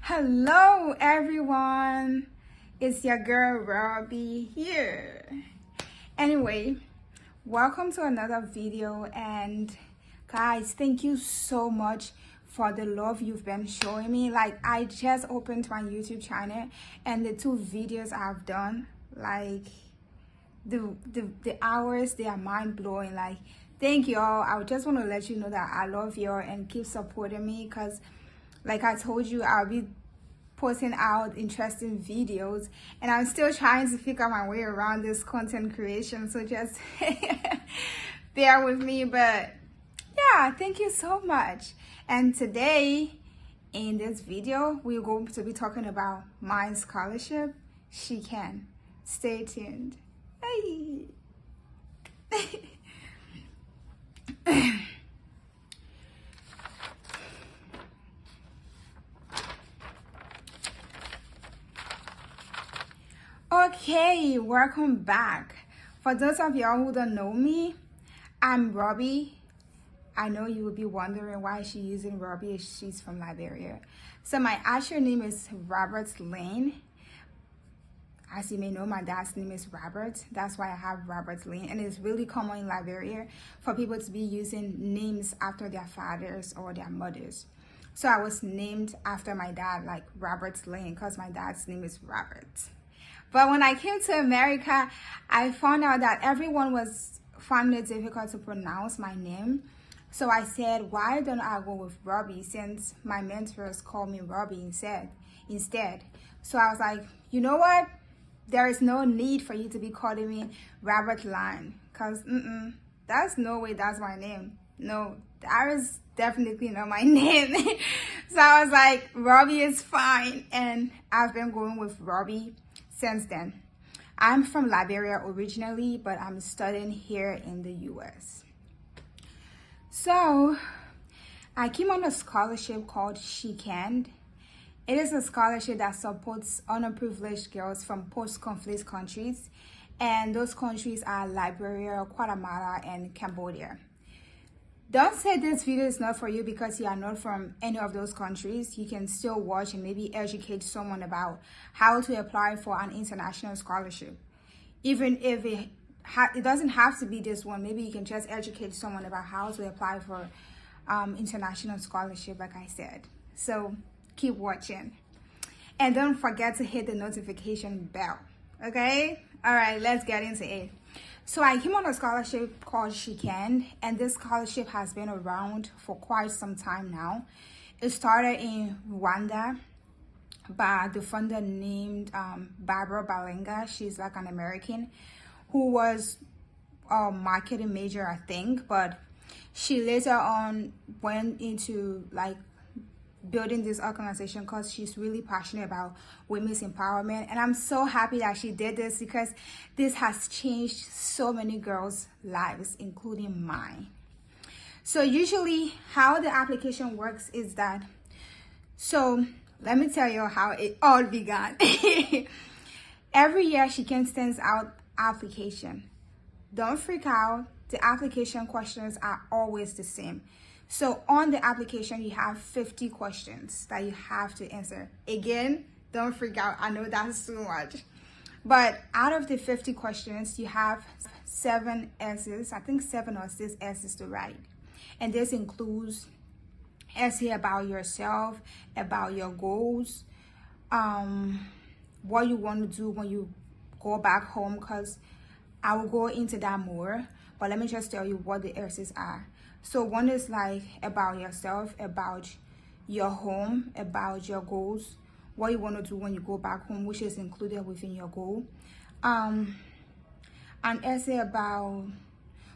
Hello everyone, it's your girl Robbie here. Anyway, welcome to another video, and guys, thank you so much for the love you've been showing me. Like, I just opened my YouTube channel and the 2 videos I've done, like the hours, they are mind-blowing. Like, thank y'all. I just want to let you know that I love y'all and keep supporting me, because like I told you, I'll be posting out interesting videos, and I'm still trying to figure my way around this content creation, so just bear with me. But yeah, thank you so much. And today in this video, we're going to be talking about my scholarship, SheCan. Stay tuned. Hey. Okay, welcome back. For those of y'all who don't know me, I'm Robbie. I know you would be wondering why she's using Robbie if she's from Liberia. So my actual name is Robert Lane. As you may know, my dad's name is Robert. That's why I have Robert Lane. And it's really common in Liberia for people to be using names after their fathers or their mothers. So I was named after my dad, like Robert Lane, because my dad's name is Robert. But when I came to America, I found out that everyone was finding it difficult to pronounce my name. So I said, why don't I go with Robbie, since my mentors call me Robbie instead. So I was like, you know what? There is no need for you to be calling me Robert Lane, because that's no way that's my name. No, that is definitely not my name. So I was like, Robbie is fine. And I've been going with Robbie since then. I'm from Liberia originally, but I'm studying here in the US. So I came on a scholarship called SheCan. It is a scholarship that supports underprivileged girls from post-conflict countries, and those countries are Liberia, Guatemala, and Cambodia. Don't say this video is not for you because you are not from any of those countries. You can still watch and maybe educate someone about how to apply for an international scholarship. Even if it doesn't have to be this one, maybe you can just educate someone about how to apply for international scholarship, like I said. So keep watching. And don't forget to hit the notification bell, okay? All right, let's get into it. So I came on a scholarship called SheCan, and this scholarship has been around for quite some time now. It started in Rwanda by the funder named Barbara Balenga. She's like an American who was a marketing major, I think, but she later on went into like building this organization because she's really passionate about women's empowerment. And I'm so happy that she did this, because this has changed so many girls' lives, including mine. So usually how the application works is that, so let me tell you how it all began. Every year SheCan sends out application. Don't freak out, the application questions are always the same. So on the application, you have 50 questions that you have to answer. Again, don't freak out. I know that's too much. But out of the 50 questions, you have 7 essays. I think 7 or 6 essays to write. And this includes essay about yourself, about your goals, what you want to do when you go back home, because I will go into that more. But let me just tell you what the essays are. So one is like about yourself, about your home, about your goals, what you want to do when you go back home, which is included within your goal. An essay about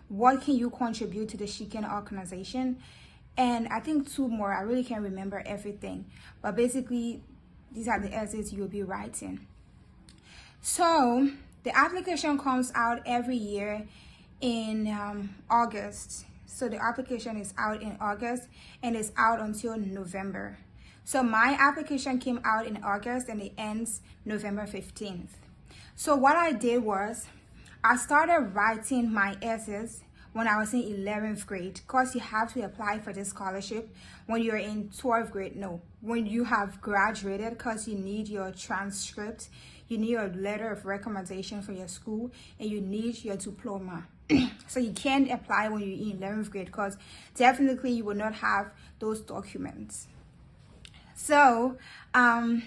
what can you contribute to the SheCan organization. And I think 2 more. I really can't remember everything. But basically, these are the essays you'll be writing. So the application comes out every year in August. So the application is out in August and it's out until November. So my application came out in August and it ends November 15th. So what I did was I started writing my essays when I was in 11th grade, because you have to apply for this scholarship when you're in 12th grade. No, when you have graduated, because you need your transcript, you need your letter of recommendation for your school, and you need your diploma. So you can't apply when you're in 11th grade, because definitely you will not have those documents. So I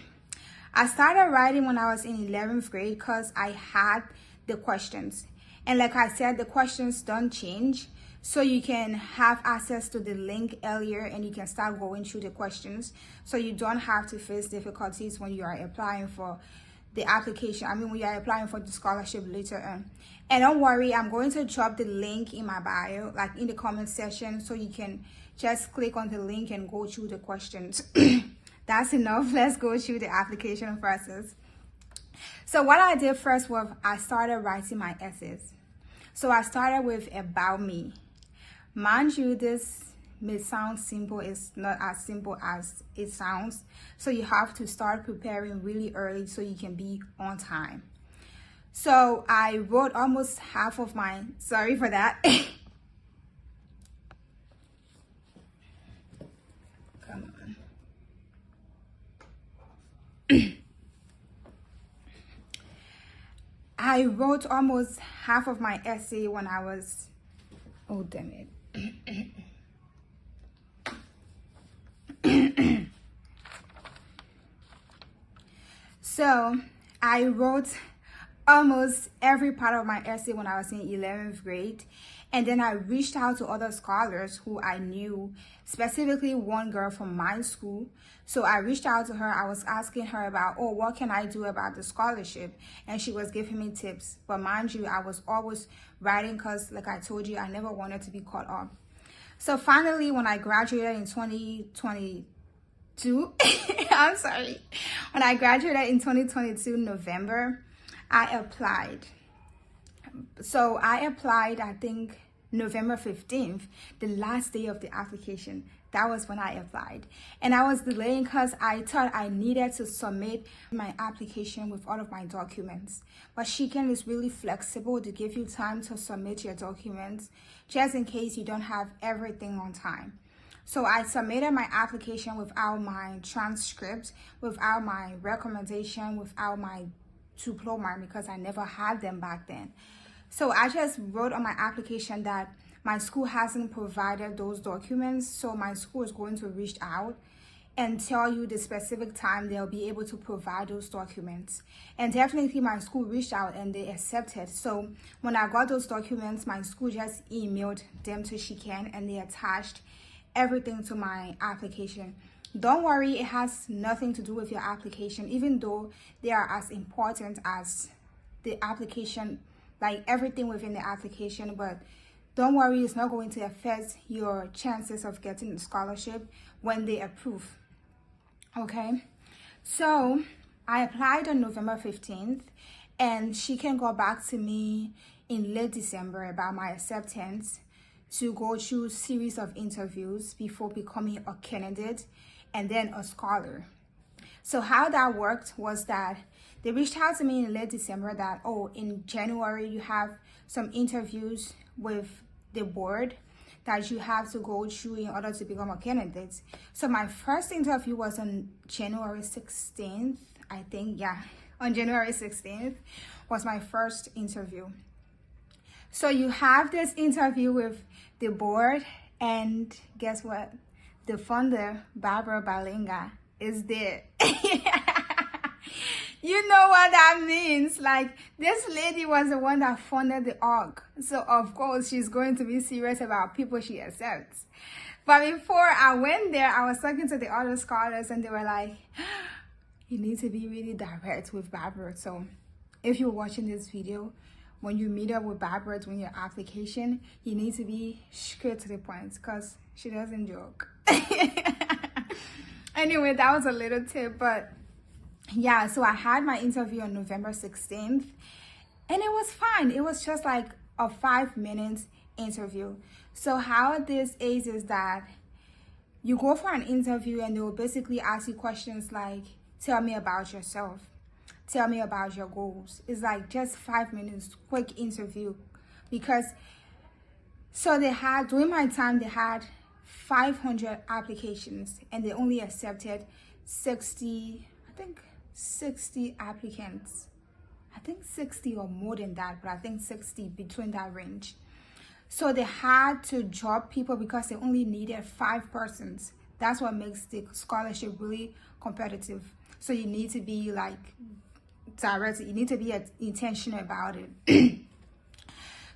started writing when I was in 11th grade because I had the questions. And like I said, the questions don't change. So you can have access to the link earlier and you can start going through the questions. So you don't have to face difficulties when you are applying for the application. When you are applying for the scholarship later on. And don't worry, I'm going to drop the link in my bio, like in the comment section, so you can just click on the link and go through the questions. That's enough. Let's go through the application process. So what I did first was I started writing my essays. So I started with about me. Mind you, this may sound simple. It's not as simple as it sounds. So you have to start preparing really early so you can be on time. So I wrote almost half of mine. Sorry for that. Come on. I wrote almost half of my essay when I was, oh damn it. So I wrote almost every part of my essay when I was in 11th grade. And then I reached out to other scholars who I knew, specifically one girl from my school. So I reached out to her. I was asking her about, oh, what can I do about the scholarship? And she was giving me tips. But mind you, I was always writing because, like I told you, I never wanted to be caught up. So finally, when I graduated in 2022, I'm sorry. When I graduated in 2022, November, I applied. So I applied, I think, November 15th, the last day of the application. That was when I applied. And I was delaying because I thought I needed to submit my application with all of my documents. But SheCan is really flexible to give you time to submit your documents just in case you don't have everything on time. So I submitted my application without my transcript, without my recommendation, without my diploma, because I never had them back then. So I just wrote on my application that my school hasn't provided those documents, so my school is going to reach out and tell you the specific time they'll be able to provide those documents. And definitely my school reached out and they accepted. So when I got those documents, my school just emailed them to SheCan and they attached everything to my application. Don't worry, it has nothing to do with your application, even though they are as important as the application, like everything within the application. But don't worry, it's not going to affect your chances of getting the scholarship when they approve. Okay, so I applied on November 15th and SheCan got back to me in late December about my acceptance to go through a series of interviews before becoming a candidate and then a scholar. So how that worked was that they reached out to me in late December that, oh, in January you have some interviews with the board that you have to go through in order to become a candidate. So my first interview was on January 16th, I think, yeah. On January 16th was my first interview. So you have this interview with the board, and guess what? The founder, Barbara Balinga, is there. You know what that means. Like, this lady was the one that funded the org. So, of course, she's going to be serious about people she accepts. But before I went there, I was talking to the other scholars, and they were like, you need to be really direct with Barbara. So, if you're watching this video, when you meet up with Barbara doing your application, you need to be straight to the point because she doesn't joke. Anyway, that was a little tip, but yeah, so I had my interview on November 16th and it was fine. It was just like a 5-minute interview. So how this is that you go for an interview and they will basically ask you questions like, tell me about yourself. Tell me about your goals. It's like just 5 minutes, quick interview, because So they had, during my time, they had 500 applications and they only accepted 60, I think 60 applicants. I think 60 or more than that, but I think 60, between that range. So they had to drop people because they only needed 5 persons. That's what makes the scholarship really competitive. So you need to be like direct, you need to be intentional about it.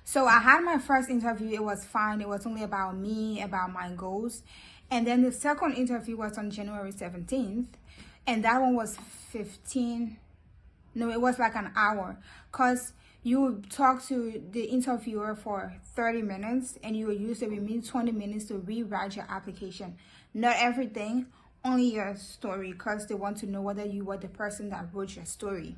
So I had my first interview. It was fine. It was only about me, about my goals. And then the second interview was on January 17th. And that one was 15, no, it was like an hour. Because you would talk to the interviewer for 30 minutes and you would use the remaining 20 minutes to rewrite your application. Not everything, only your story, because they want to know whether you were the person that wrote your story.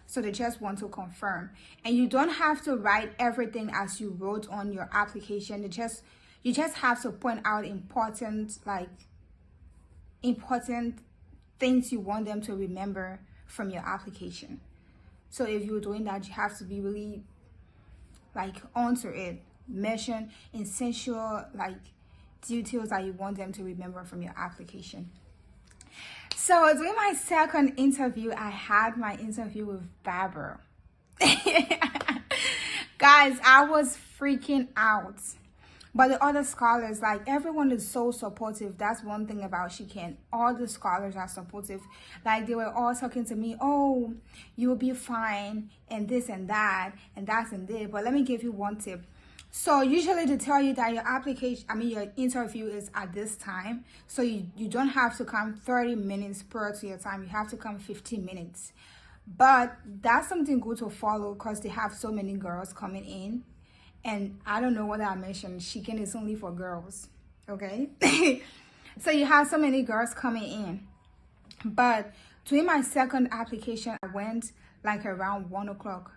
So they just want to confirm. And you don't have to write everything as you wrote on your application. You just have to point out important things you want them to remember from your application. So if you're doing that, you have to be really onto it. Mention essential details that you want them to remember from your application. So during my second interview, I had my interview with Barbara. Guys, I was freaking out. But the other scholars, everyone is so supportive. That's one thing about SheCan. All the scholars are supportive. They were all talking to me, oh, you'll be fine, and this and that, and that's and this. But let me give you one tip. So usually they tell you that your interview is at this time. So you don't have to come 30 minutes prior to your time. You have to come 15 minutes. But that's something good to follow because they have so many girls coming in. And I don't know what I mentioned. SheCan is only for girls, okay? So you have so many girls coming in. But during my second application, I went around 1 o'clock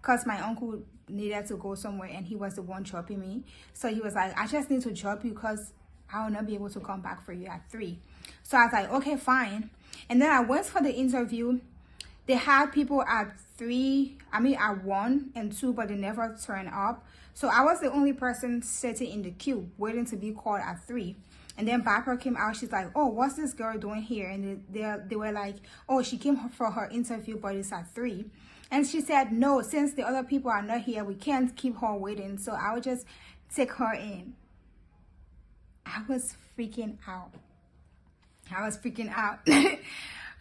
because my uncle needed to go somewhere and he was the one dropping me. So he was like, I just need to drop you because I will not be able to come back for you at 3. So I was like, okay, fine. And then I went for the interview. They had people at 1 and 2, but they never turned up. So I was the only person sitting in the queue waiting to be called at 3. And then Barbara came out. She's like, oh, what's this girl doing here? And they were like, oh, she came for her interview, but it's at 3. And she said, no, since the other people are not here, we can't keep her waiting. So I would just take her in. I was freaking out.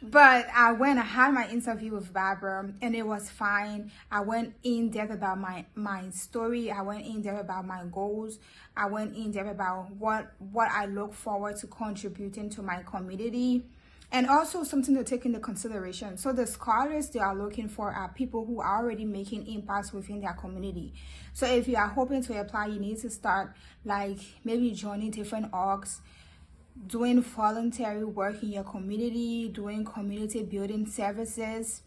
But I had my interview with Barbara and it was fine. I went in depth about my story. I went in depth about my goals. I went in depth about what I look forward to contributing to my community. And also something to take into consideration. So the scholars they are looking for are people who are already making impacts within their community. So if you are hoping to apply, you need to start maybe joining different orgs, doing voluntary work in your community, doing community building services,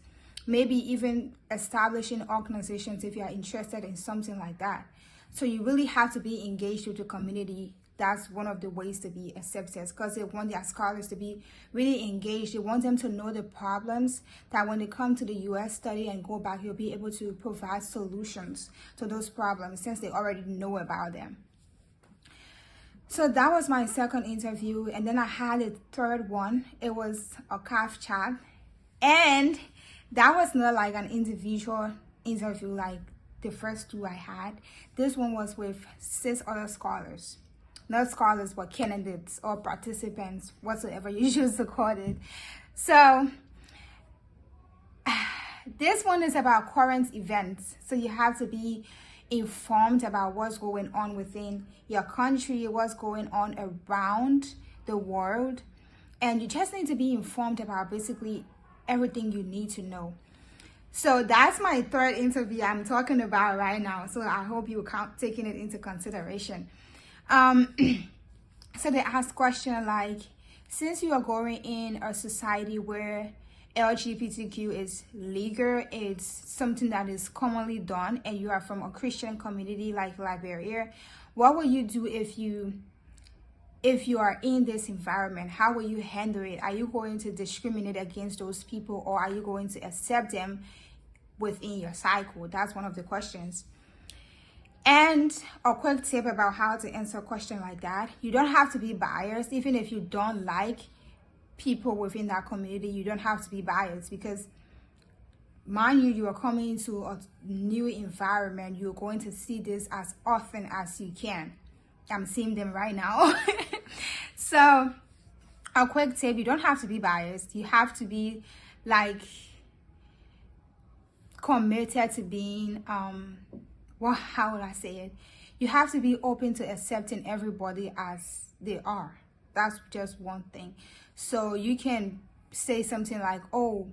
maybe even establishing organizations if you are interested in something like that. So you really have to be engaged with the community. That's one of the ways to be accepted because they want their scholars to be really engaged. They want them to know the problems that when they come to the US study and go back, you'll be able to provide solutions to those problems since they already know about them. So that was my second interview. And then I had a third one. It was a CAF chat. And that was not an individual interview like the first 2 I had. This one was with 6 other scholars. Not scholars, but candidates or participants, whatsoever you choose to call it. So this one is about current events. So you have to be informed about what's going on within your country, what's going on around the world. And you just need to be informed about basically everything you need to know. So that's my third interview I'm talking about right now. So I hope you're taking it into consideration. So they ask questions like, since you are going in a society where LGBTQ is legal, it's something that is commonly done, and you are from a Christian community like Liberia, what will you do if you are in this environment? How will you handle it? Are you going to discriminate against those people, or are you going to accept them within your cycle? That's one of the questions. And a quick tip about how to answer a question like that: you don't have to be biased. Even if you don't like people within that community, you don't have to be biased, because mind you, you are coming into a new environment. You're going to see this as often as you can. I'm seeing them right now. So a quick tip: you don't have to be biased. You have to be like committed to being well, how would I say it? You have to be open to accepting everybody as they are. That's just one thing. So you can say something like, oh,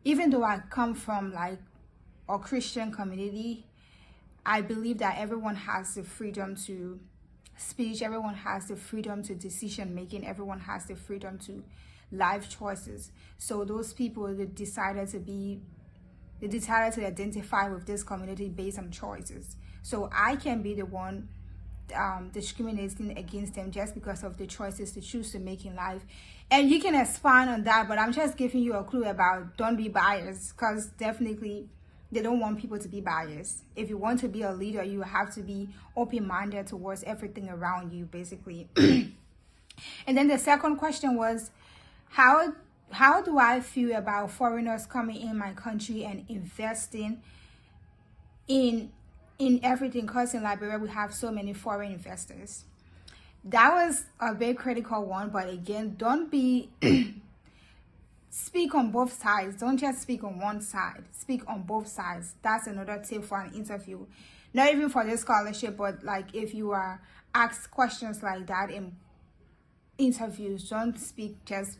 even though I come from like a Christian community, I believe that everyone has the freedom to speech, everyone has the freedom to decision making, everyone has the freedom to life choices. So those people that decided to identify with this community based on choices. So I can be the one discriminating against them just because of the choices they choose to make in life. And you can expand on that, but I'm just giving you a clue about don't be biased, because definitely they don't want people to be biased. If you want to be a leader, you have to be open-minded towards everything around you, basically. And then the second question was, how do I feel about foreigners coming in my country and investing in everything? Because in Liberia we have so many foreign investors. That was a very critical one, but again, don't be speak on both sides. Don't just speak on one side. Speak on both sides. That's another tip for an interview. Not even for this scholarship, but like if you are asked questions like that in interviews, don't speak just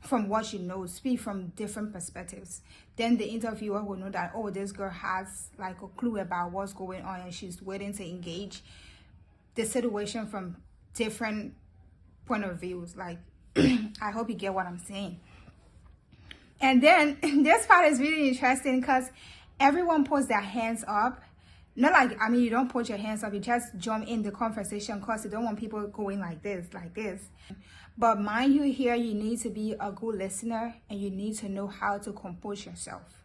from what you know. Speak from different perspectives. Then the interviewer will know that, oh, this girl has like a clue about what's going on and she's waiting to engage the situation from different point of views. Like, I hope you get what I'm saying. And then this part is really interesting because everyone puts their hands up. Not like, I mean, you don't put your hands up, you just jump in the conversation because you don't want people going like this. But mind you, here you need to be a good listener and you need to know how to compose yourself.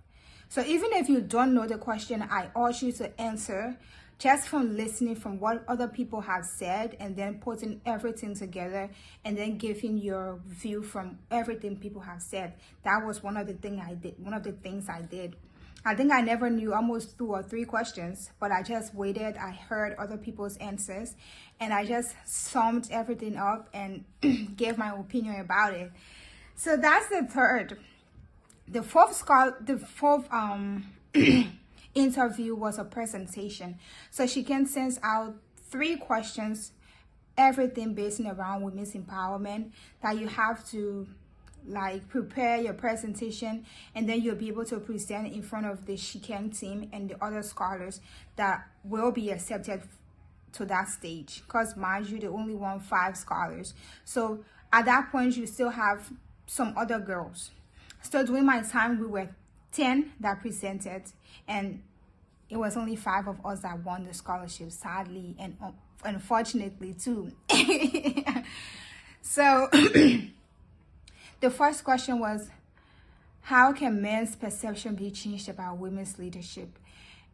So even if you don't know the question, I urge you to answer just from listening from what other people have said and then putting everything together and then giving your view from everything people have said. That was one of the things I did. I think I never knew almost 2 or 3 questions, but I just waited. I heard other people's answers and I just summed everything up and gave my opinion about it. So that's the third. The fourth interview was a presentation. So SheCan sends out 3 questions, everything based around women's empowerment, that you have to like prepare your presentation, and then you'll be able to present in front of the SheCan team and the other scholars that will be accepted to that stage. Because mind you, they only want 5 scholars. So at that point, you still have some other girls. So during my time, we were 10 that presented, and it was only 5 of us that won the scholarship, sadly and unfortunately too. So the first question was, how can men's perception be changed about women's leadership?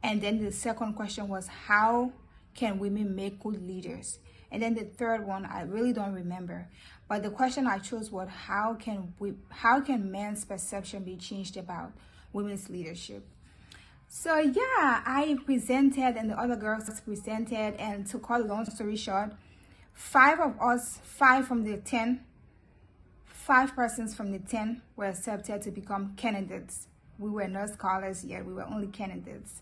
And then the second question was, how can women make good leaders? And then the third one, I really don't remember. But the question I chose was, how can men's perception be changed about women's leadership? So yeah, I presented and the other girls presented, and to cut a long story short, 5 persons from the 10 were accepted to become candidates. We were not scholars yet, we were only candidates.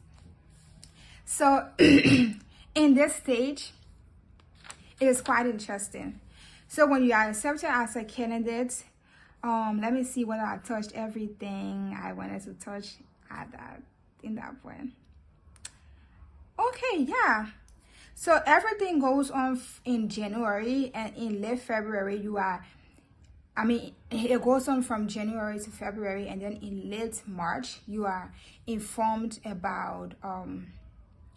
So in this stage, it is quite interesting. So when you are accepted as a candidate, let me see whether I touched everything I wanted to touch in that point. Okay, yeah. So everything goes on in January, and in late February it goes on from January to February, and then in late March you are informed about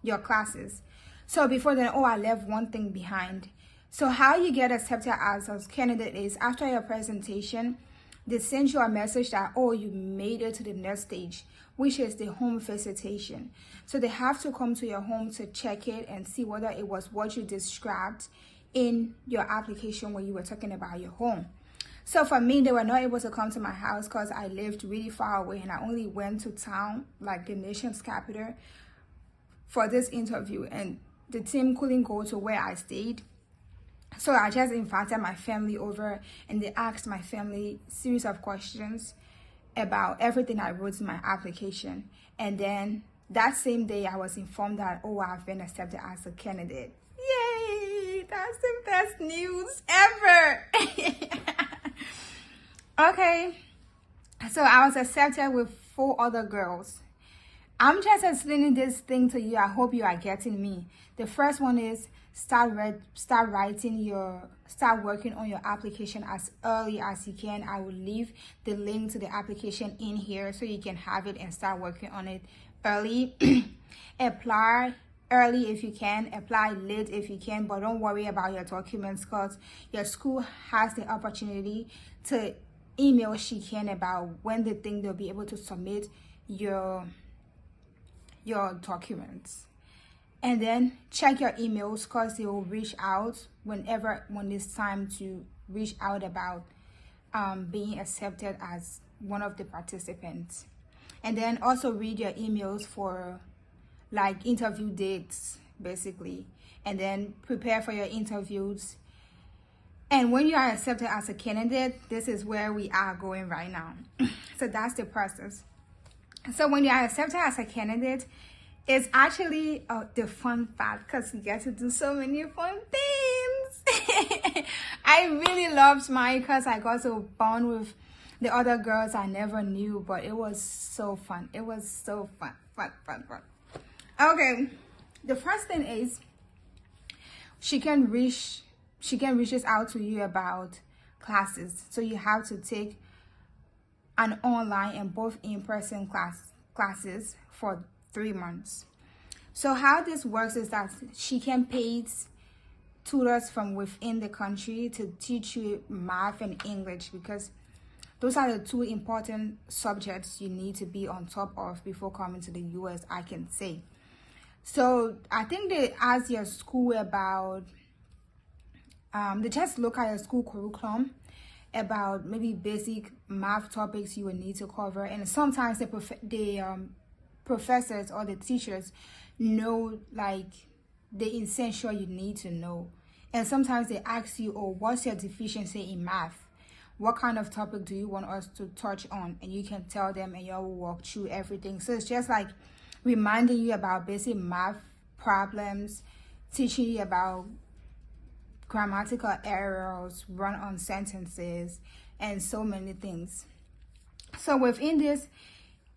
your classes. So before then, I left one thing behind. So how you get accepted as a candidate is, after your presentation, they send you a message that, oh, you made it to the next stage, which is the home visitation. So they have to come to your home to check it and see whether it was what you described in your application when you were talking about your home. So for me, they were not able to come to my house because I lived really far away, and I only went to town, like the nation's capital, for this interview, and the team couldn't go to where I stayed. So I just invited my family over, and they asked my family a series of questions about everything I wrote in my application. And then that same day, I was informed that, oh, I've been accepted as a candidate. Yay! That's the best news ever! Okay, so I was accepted with 4 other girls. I'm just explaining this thing to you. I hope you are getting me. The first one is start working on your application as early as you can. I will leave the link to the application in here so you can have it and start working on it early. Apply early if you can, apply late if you can, but don't worry about your documents because your school has the opportunity to email SheCan about when they think they'll be able to submit your documents. And then check your emails because they will reach out when it's time to reach out about being accepted as one of the participants. And then also read your emails for like interview dates basically, and then prepare for your interviews. And when you are accepted as a candidate, this is where we are going right now. So that's the process. So when you are accepted as a candidate, it's actually the fun part because you get to do so many fun things. I really loved mine because I got to bond with the other girls I never knew, but it was so fun. It was so fun. Okay, the first thing is SheCan reaches out to you about classes. So you have to take an online and both in-person classes for 3 months. So how this works is that SheCan pays tutors from within the country to teach you math and English because those are the 2 important subjects you need to be on top of before coming to the US, I can say. So I think they ask your school about they just look at your school curriculum about maybe basic math topics you would need to cover, and sometimes the professors or the teachers know like the essential you need to know, and sometimes they ask you, oh, what's your deficiency in math? What kind of topic do you want us to touch on? And you can tell them and y'all will walk through everything. So it's just like reminding you about basic math problems, teaching you about grammatical errors, run-on sentences, and so many things. So within this,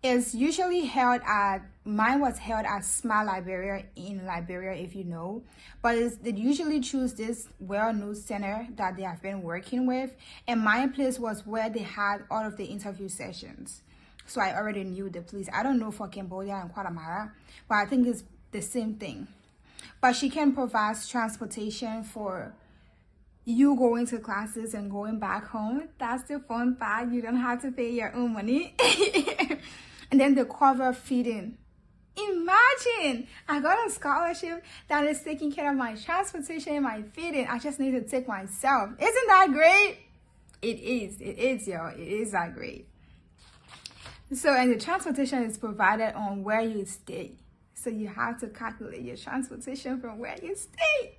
it's usually held at, mine was held at Smart Liberia in Liberia, if you know, but they usually choose this well-known center that they have been working with, and my place was where they had all of the interview sessions. So I already knew the place. I don't know for Cambodia and Guatemala, but I think it's the same thing. But SheCan provides transportation for you going to classes and going back home. That's the fun part. You don't have to pay your own money. And then the cover feeding. Imagine I got a scholarship that is taking care of my transportation and my feeding. I just need to take myself. Isn't that great? It is, y'all. It is that great. So, and the transportation is provided on where you stay. So you have to calculate your transportation from where you stay.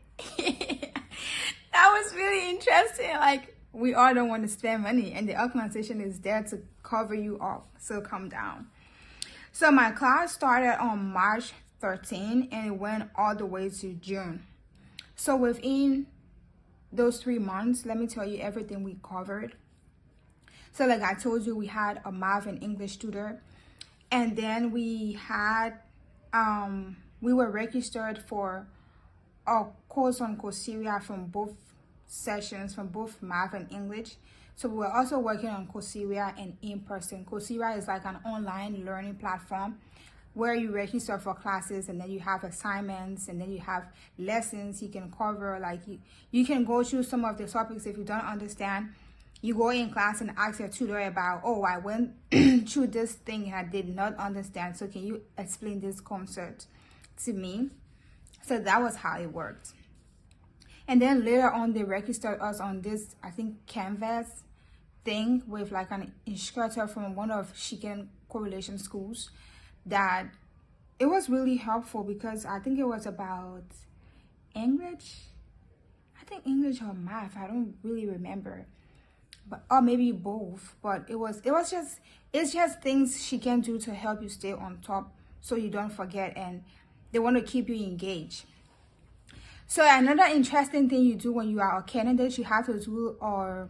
That was really interesting. Like, we all don't want to spend money, and the organization is there to cover you all. So calm down. So my class started on March 13 and it went all the way to June. So within those 3 months, let me tell you everything we covered. So like I told you, we had a math and English tutor, and then we had we were registered for a course on Coursera from both sessions, from both math and English. So we were also working on Coursera and in person. Coursera is like an online learning platform where you register for classes, and then you have assignments, and then you have lessons you can cover. Like you can go through some of the topics if you don't understand. you go in class and ask your tutor about, oh, I went through this thing and I did not understand, so can you explain this concept to me? So that was how it worked. And then later on, they registered us on this, I think, Canvas thing with like an instructor from one of SheCan correlation schools. That it was really helpful because I think it was about English. I think English or math. I don't really remember, but or maybe both. But it's just things she can do to help you stay on top, so you don't forget, and they want to keep you engaged. So another interesting thing you do when you are a candidate, you have to do, or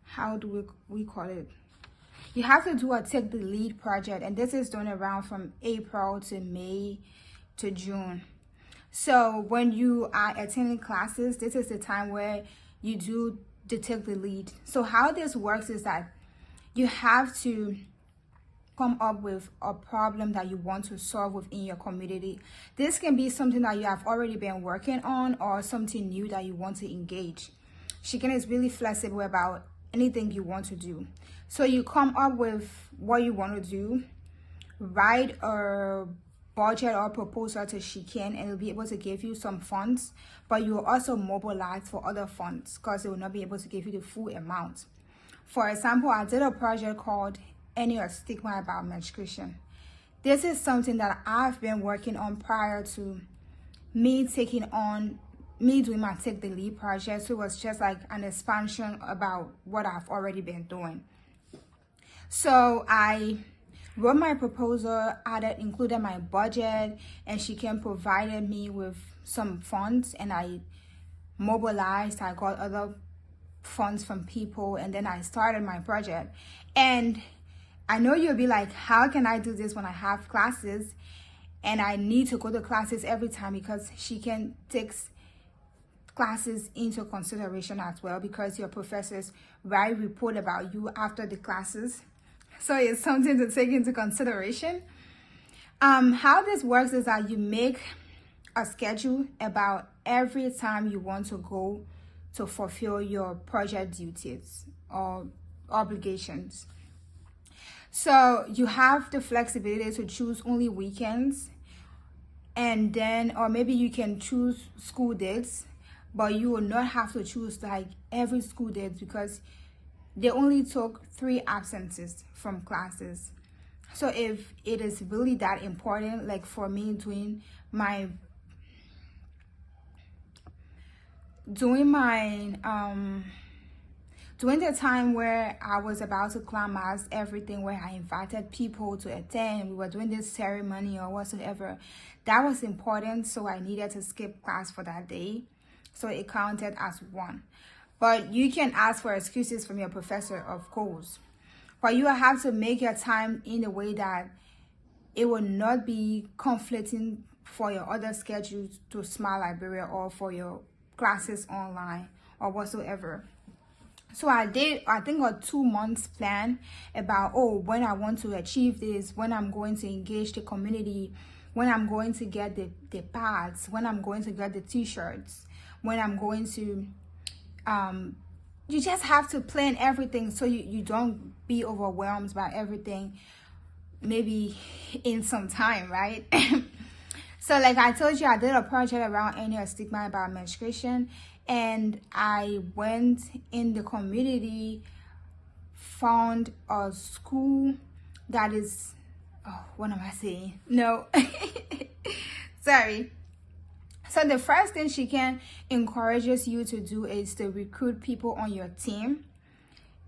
how do we call it? You have to do a take the lead project, and this is done around from April to May to June. So when you are attending classes, this is the time where you do the take the lead. So how this works is that you have to come up with a problem that you want to solve within your community. This can be something that you have already been working on or something new that you want to engage. SheCan is really flexible about anything you want to do. So you come up with what you want to do, write a budget or proposal to SheCan, and it'll be able to give you some funds, but you will also mobilize for other funds because it will not be able to give you the full amount. For example, I did a project called Ending a Stigma About Menstruation. This is something that I've been working on prior to me doing my Take the Lead project. So it was just like an expansion about what I've already been doing. So I wrote my proposal, included my budget, and SheCan provided me with some funds, and I mobilized. I got other funds from people, and then I started my project. And I know you'll be like, how can I do this when I have classes and I need to go to classes every time? Because SheCan takes classes into consideration as well, because your professors write report about you after the classes. So it's something to take into consideration. How this works is that you make a schedule about every time you want to go to fulfill your project duties or obligations. So you have the flexibility to choose only weekends, and then, or maybe you can choose school dates, but you will not have to choose like every school date because they only took 3 absences from classes. So if it is really that important, like for me doing during the time where I was about to climax everything, where I invited people to attend, we were doing this ceremony or whatsoever, that was important, so I needed to skip class for that day. So it counted as 1. But you can ask for excuses from your professor, of course. But you have to make your time in a way that it will not be conflicting for your other schedules to Smart Liberia or for your classes online or whatsoever. So I did, I think, a 2 months plan about, when I want to achieve this, when I'm going to engage the community, when I'm going to get the pads, when I'm going to get the t-shirts, when I'm going to, you just have to plan everything so you don't be overwhelmed by everything, maybe in some time, right? So like I told you, I did a project around Ending a Stigma About Menstruation, and I went in the community, found a school that is, what am I saying? No, sorry. So the first thing SheCan encourages you to do is to recruit people on your team.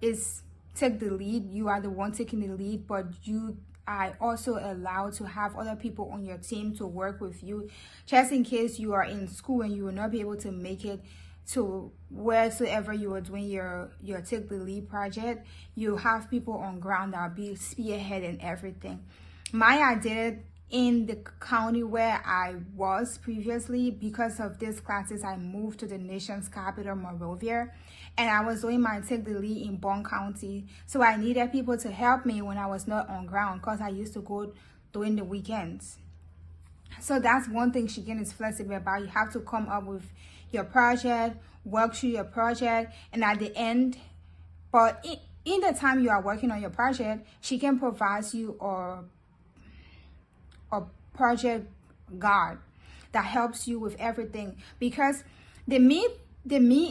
Is take the lead. You are the one taking the lead, but you are also allowed to have other people on your team to work with you, just in case you are in school and you will not be able to make it to wheresoever you are doing your take the lead project. You have people on ground that will be spearheading everything. I did it in the county where I was previously. Because of these classes, I moved to the nation's capital, Monrovia, and I was doing my take the lead in Bond County. So I needed people to help me when I was not on ground, because I used to go during the weekends. So that's one thing SheCan is flexible about. You have to come up with your project, work through your project, and at the end, But in the time you are working on your project, SheCan provides you a project guide that helps you with everything, because the main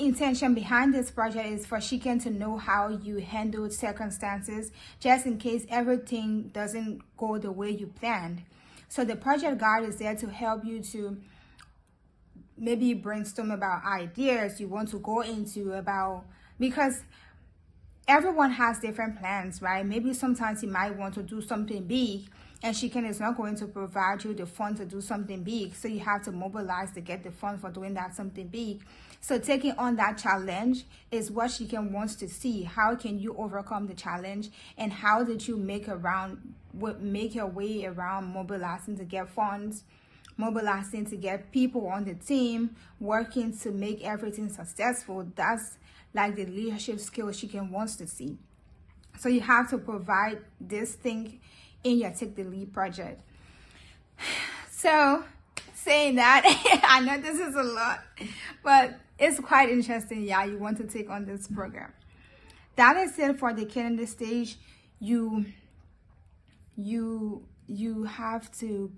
intention behind this project is for SheCan to know how you handle circumstances just in case everything doesn't go the way you planned. So the project guide is there to help you to maybe brainstorm about ideas you want to go into about, because everyone has different plans, right? Maybe sometimes you might want to do something big, and SheCan is not going to provide you the fund to do something big. So you have to mobilize to get the fund for doing that something big. So taking on that challenge is what SheCan wants to see. How can you overcome the challenge, and how did you make your way around mobilizing to get funds, mobilizing to get people on the team, working to make everything successful. That's like the leadership skills SheCan wants to see. So you have to provide this thing in your Take the Lead project. So saying that, I know this is a lot, but it's quite interesting. Yeah, you want to take on this program. That is it for the candidate stage. You have to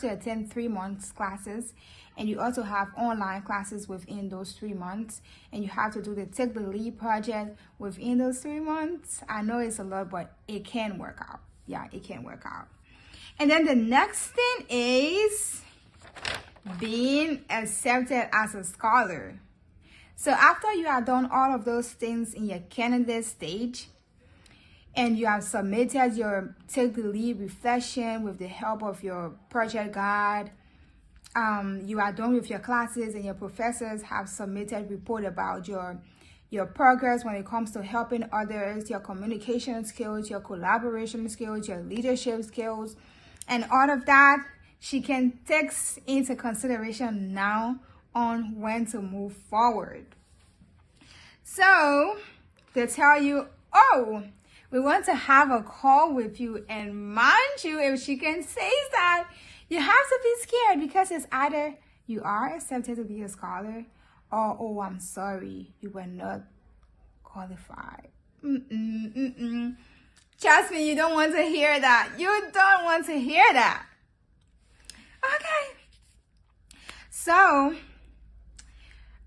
attend 3 months classes, and you also have online classes within those 3 months, and you have to do the Take the Lead project within those 3 months. I know it's a lot, but it can work out. Yeah, it can work out. And then the next thing is being accepted as a scholar. So after you have done all of those things in your candidate stage, and you have submitted your Take the Lead reflection with the help of your project guide, you are done with your classes, and your professors have submitted report about your progress when it comes to helping others, your communication skills, your collaboration skills, your leadership skills, and all of that, SheCan takes into consideration now on when to move forward. So they tell you, oh, we want to have a call with you, and mind you, if SheCan says that, you have to be scared, because it's either you are accepted to be a scholar, or, oh, I'm sorry, you were not qualified. Trust me, you don't want to hear that. You don't want to hear that. Okay. So,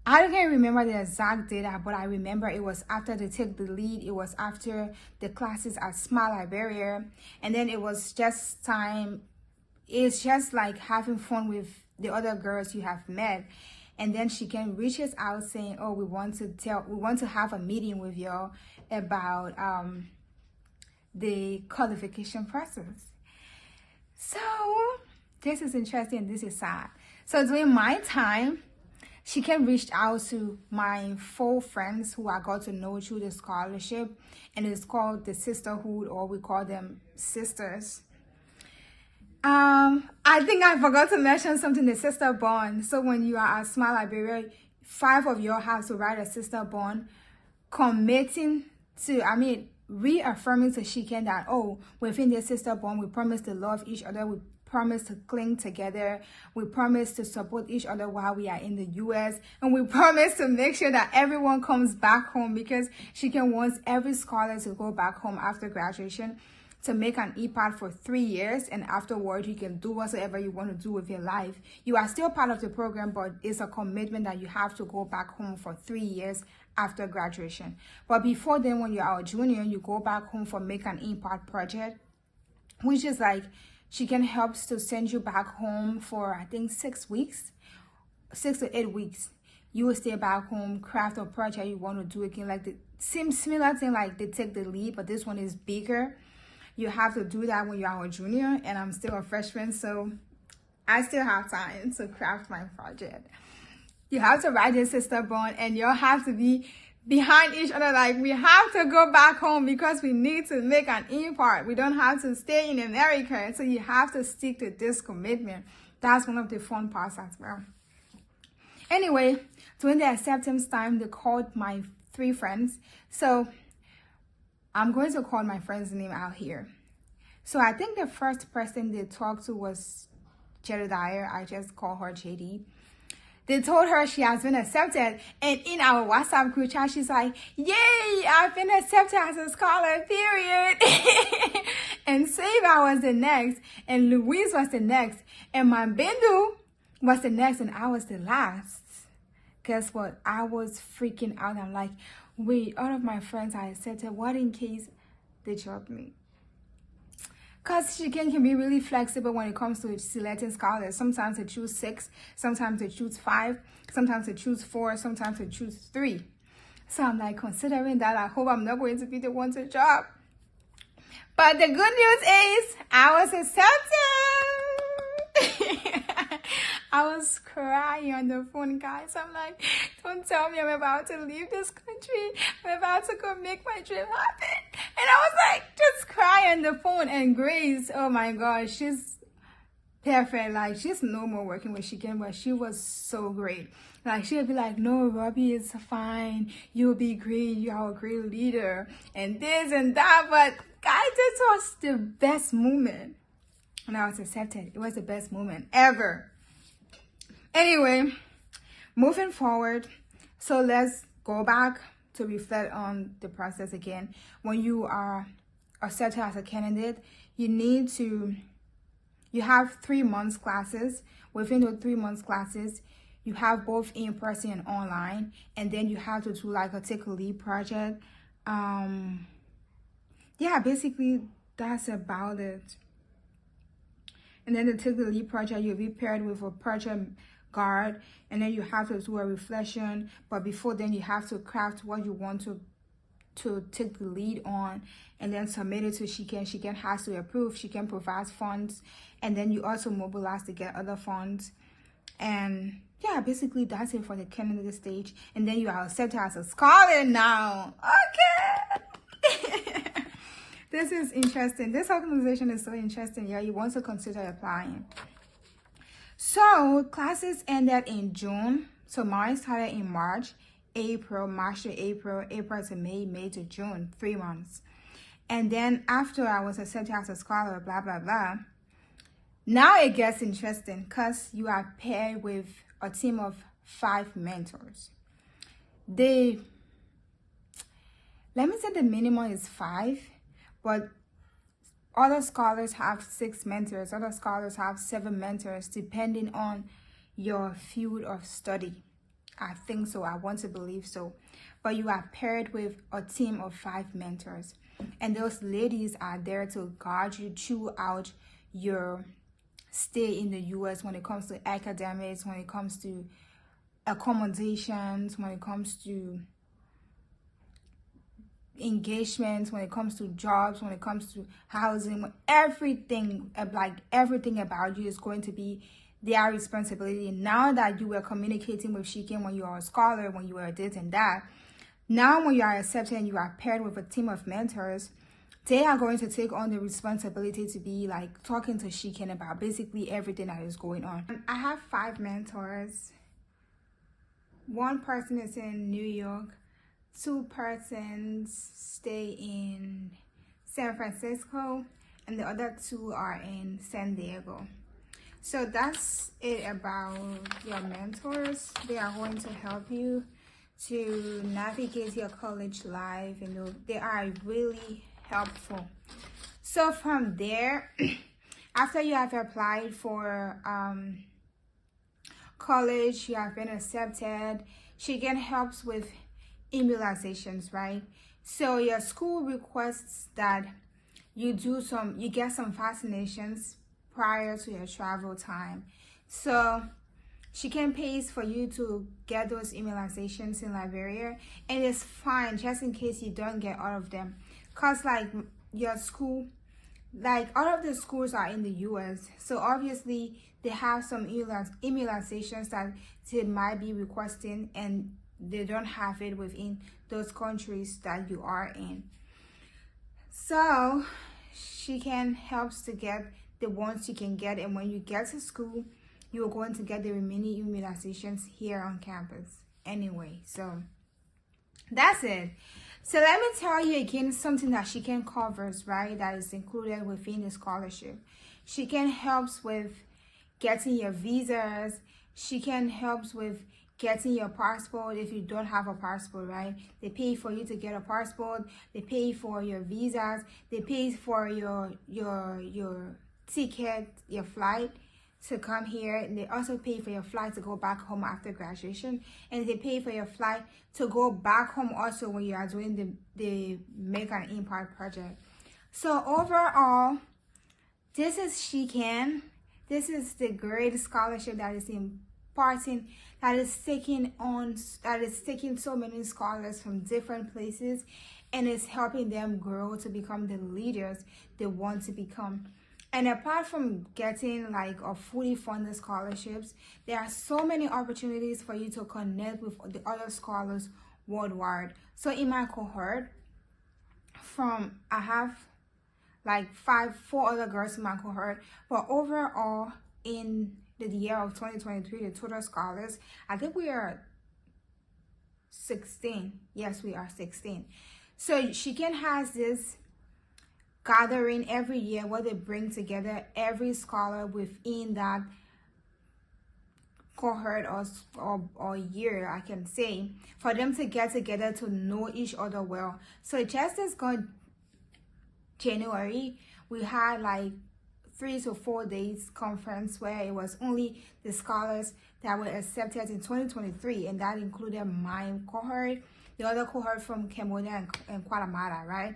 I can't remember the exact data, but I remember it was after the Take the Lead. It was after the classes at Smart Liberia. And then it was just time. It's just like having fun with the other girls you have met. And then SheCan reaches out saying, oh, we want to have a meeting with y'all about the qualification process. So this is interesting. This is sad. So during my time, SheCan reached out to my 4 friends who I got to know through the scholarship, and it's called the sisterhood, or we call them sisters. I think I forgot to mention something, the sister bond. So when you are at Smart Liberia, 5 of you have to write a sister bond, committing to, reaffirming to SheCan that, oh, within this sister bond, we promise to love each other, we promise to cling together, we promise to support each other while we are in the US, and we promise to make sure that everyone comes back home, because SheCan wants every scholar to go back home after graduation to make an EPAT for 3 years, and afterward you can do whatsoever you want to do with your life. You are still part of the program, but it's a commitment that you have to go back home for 3 years after graduation. But before then, when you are a junior, you go back home for Make an EPAT project, which is like SheCan helps to send you back home for, I think, 6 weeks, 6 to 8 weeks. You will stay back home, craft a project you want to do again, like the same similar thing like they Take the Lead, but this one is bigger. You have to do that when you are a junior, and I'm still a freshman, so I still have time to craft my project. You have to write this sister bond, and you'll have to be behind each other. Like, we have to go back home because we need to make an EPAT. We don't have to stay in America, so you have to stick to this commitment. That's one of the fun parts as well. Anyway, during the acceptance time, they called my 3 friends. So I'm going to call my friend's name out here. So I think the first person they talked to was Jedediah. I just call her JD. They told her she has been accepted. And in our WhatsApp group chat, she's like, yay, I've been accepted as a scholar, period. And Seva was the next. And Louise was the next. And Mambindu was the next. And I was the last. Guess what? I was freaking out. I'm like, wait, all of my friends are accepted. What in case they drop me? Because SheCan can be really flexible when it comes to selecting scholars. Sometimes they choose 6, sometimes they choose 5, sometimes they choose 4, sometimes they choose 3. So I'm like, considering that, I hope I'm not going to be the one to drop. But the good news is, I was accepted. I was crying on the phone, guys. I'm like, don't tell me I'm about to leave this country. I'm about to go make my dream happen. And I was like, just crying on the phone. And Grace, oh my gosh, she's perfect. Like, she's no more working with SheCan, but she was so great. Like, she'll be like, no, Robbie is fine. You'll be great. You are a great leader. And this and that. But guys, this was the best moment. And I was accepted. It was the best moment ever. Anyway, moving forward, so let's go back to reflect on the process again. When you are accepted as a candidate, you have 3 months classes. Within the 3 months classes, you have both in person and online, and then you have to do like a take a lead project. Yeah, basically that's about it. And then the take the lead project, you'll be paired with a project guard, and then you have to do a reflection. But before then, you have to craft what you want to take the lead on, and then submit it to SheCan. SheCan has to approve. SheCan provides funds, and then you also mobilize to get other funds. And yeah, basically that's it for the candidate stage. And then you are accepted as a scholar now. Okay. This is interesting. This organization is so interesting. Yeah, you want to consider applying. So classes ended in June. So mine started in March, March to April, April to May, May to June, 3 months. And then after I was accepted as a scholar, blah, blah, blah. Now it gets interesting because you are paired with a team of 5 mentors. Let me say the minimum is 5, but other scholars have 6 mentors. Other scholars have 7 mentors, depending on your field of study. I think so. I want to believe so. But you are paired with a team of 5 mentors. And those ladies are there to guide you throughout your stay in the U.S. when it comes to academics, when it comes to accommodations, when it comes to engagements, when it comes to jobs, when it comes to housing, everything about you is going to be their responsibility. Now that you were communicating with SheCan when you are a scholar, when you are this and that, now when you are accepted and you are paired with a team of mentors, they are going to take on the responsibility to be like talking to SheCan about basically everything that is going on. I have 5 mentors. 1 person is in New York. 2 persons stay in San Francisco, and the other 2 are in San Diego. So that's it about your mentors. They are going to help you to navigate your college life, and they are really helpful. So from there, after you have applied for college, you have been accepted, SheCan helps with immunizations, right? So your school requests that you get some vaccinations prior to your travel time. So SheCan pays for you to get those immunizations in Liberia, and it's fine just in case you don't get all of them, because like your school, like all of the schools are in the US, so obviously they have some immunizations that they might be requesting, and they don't have it within those countries that you are in. So SheCan helps to get the ones you can get, and when you get to school, you're going to get the remaining immunizations here on campus anyway. So that's it. So let me tell you again something that SheCan covers, right, that is included within the scholarship. SheCan helps with getting your visas, SheCan helps with getting your passport if you don't have a passport, right? They pay for you to get a passport. They pay for your visas. They pay for your ticket, your flight to come here. And they also pay for your flight to go back home after graduation. And they pay for your flight to go back home also when you are doing the Make an Impact project. So overall, this is SheCan. This is the great scholarship that is imparting, that is taking so many scholars from different places, and is helping them grow to become the leaders they want to become. And apart from getting like a fully funded scholarships, there are so many opportunities for you to connect with the other scholars worldwide. So in my cohort, I have like 4 other girls in my cohort, but overall in the year of 2023, the total scholars, I think we are 16. Yes, we are 16. So SheCan has this gathering every year where they bring together every scholar within that cohort or year, I can say, for them to get together to know each other well. So just this January, we had like 3 to 4 days conference where it was only the scholars that were accepted in 2023, and that included my cohort, the other cohort from Cambodia and Guatemala, right?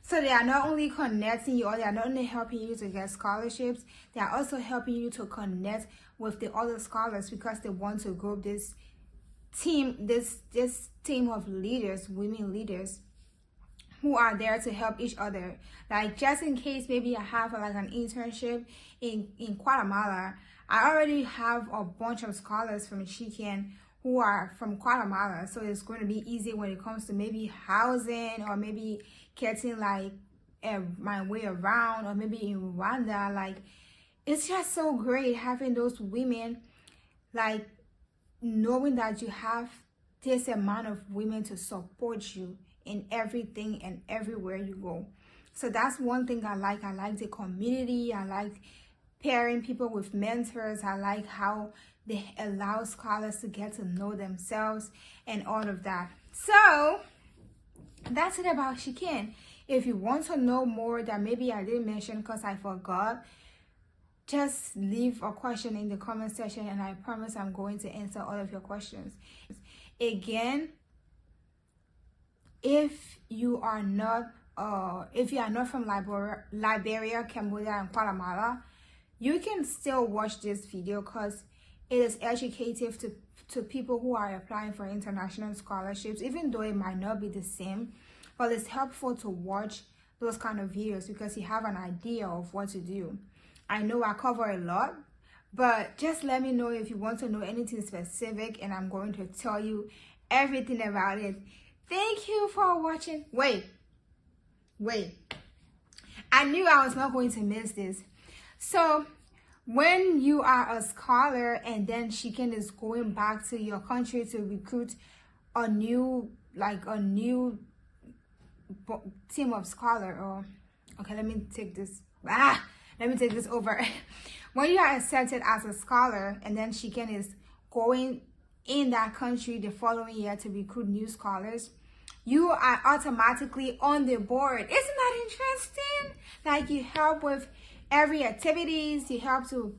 So they are not only connecting you, or they are not only helping you to get scholarships, they are also helping you to connect with the other scholars, because they want to grow this team of leaders, women leaders, who are there to help each other. Like, just in case maybe I have like an internship in Guatemala, I already have a bunch of scholars from SheCan who are from Guatemala, so it's going to be easy when it comes to maybe housing, or maybe getting like my way around, or maybe in Rwanda. Like, it's just so great having those women, like knowing that you have this amount of women to support you in everything and everywhere you go. So that's one thing I like. I like the community. I like pairing people with mentors. I like how they allow scholars to get to know themselves and all of that. So that's it about SheCan. If you want to know more that maybe I didn't mention because I forgot, just leave a question in the comment section, and I promise I'm going to answer all of your questions. Again, if you are not from Liberia, Cambodia, and Guatemala, you can still watch this video because it is educative to people who are applying for international scholarships, even though it might not be the same. But it's helpful to watch those kind of videos because you have an idea of what to do. I know I cover a lot, but just let me know if you want to know anything specific, and I'm going to tell you everything about it. Thank you for watching. Wait. I knew I was not going to miss this. So when you are a scholar and then SheCan is going back to your country to recruit a new team of scholar, or okay, let me take this over. When you are accepted as a scholar and then SheCan is going in that country the following year to recruit new scholars, you are automatically on the board. Isn't that interesting? Like, you help with every activities, you help to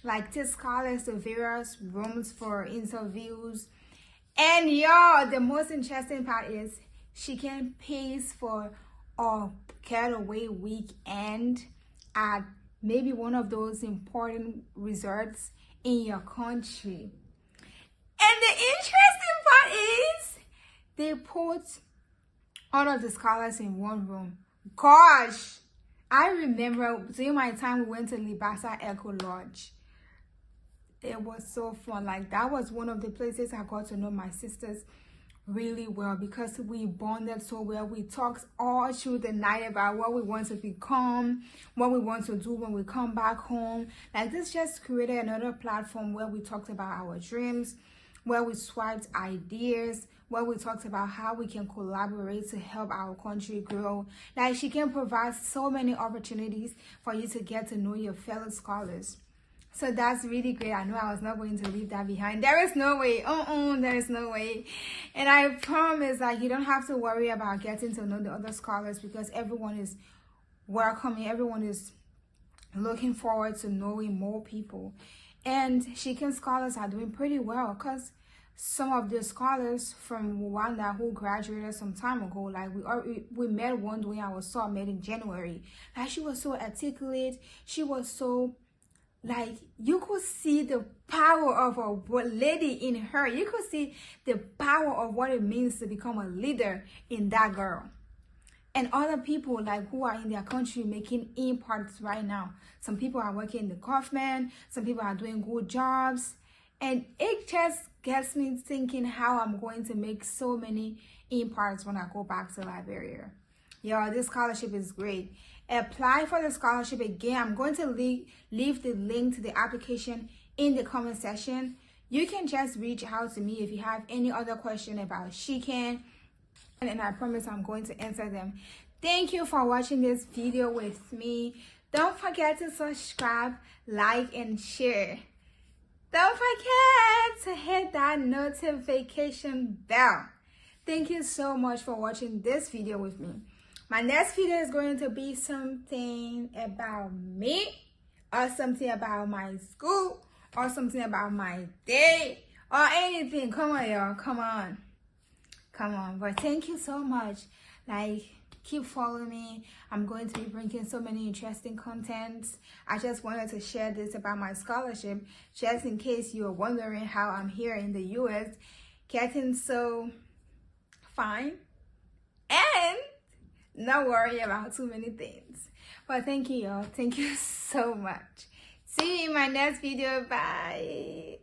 like take scholars to various rooms for interviews. And y'all, the most interesting part is SheCan pays for a getaway weekend at maybe one of those important resorts in your country. And the interesting part is they put all of the scholars in one room. Gosh, I remember during my time we went to Libasa Echo Lodge. It was so fun. Like, that was one of the places I got to know my sisters really well, because we bonded so well. We talked all through the night about what we want to become, what we want to do when we come back home. Like, this just created another platform where we talked about our dreams, where we swiped ideas, where we talked about how we can collaborate to help our country grow. Like, SheCan provides so many opportunities for you to get to know your fellow scholars. So that's really great. I know I was not going to leave that behind. There is no way. There is no way. And I promise that you don't have to worry about getting to know the other scholars, because everyone is welcoming. Everyone is looking forward to knowing more people. And SheCan Scholars are doing pretty well, because some of the scholars from Rwanda who graduated some time ago, like we met one during our summit in January. Like, she was so articulate. She was so, like, you could see the power of a lady in her. You could see the power of what it means to become a leader in that girl. And other people, like, who are in their country making impacts right now. Some people are working in the government. Some people are doing good jobs. And it just gets me thinking how I'm going to make so many impacts when I go back to Liberia. Yo, this scholarship is great. Apply for the scholarship again. I'm going to leave the link to the application in the comment section. You can just reach out to me if you have any other question about SheCan, and I promise I'm going to answer them. Thank you for watching this video with me. Don't forget to subscribe, like, and share. Don't forget to hit that notification bell. Thank you so much for watching this video with me. My next video is going to be something about me, or something about my school, or something about my day, or anything. Come on, y'all. Come on. But thank you so much. Like, keep following me. I'm going to be bringing so many interesting contents. I just wanted to share this about my scholarship, just in case you're wondering how I'm here in the US, getting so fine and not worry about too many things. But thank you, y'all. Thank you so much. See you in my next video. Bye.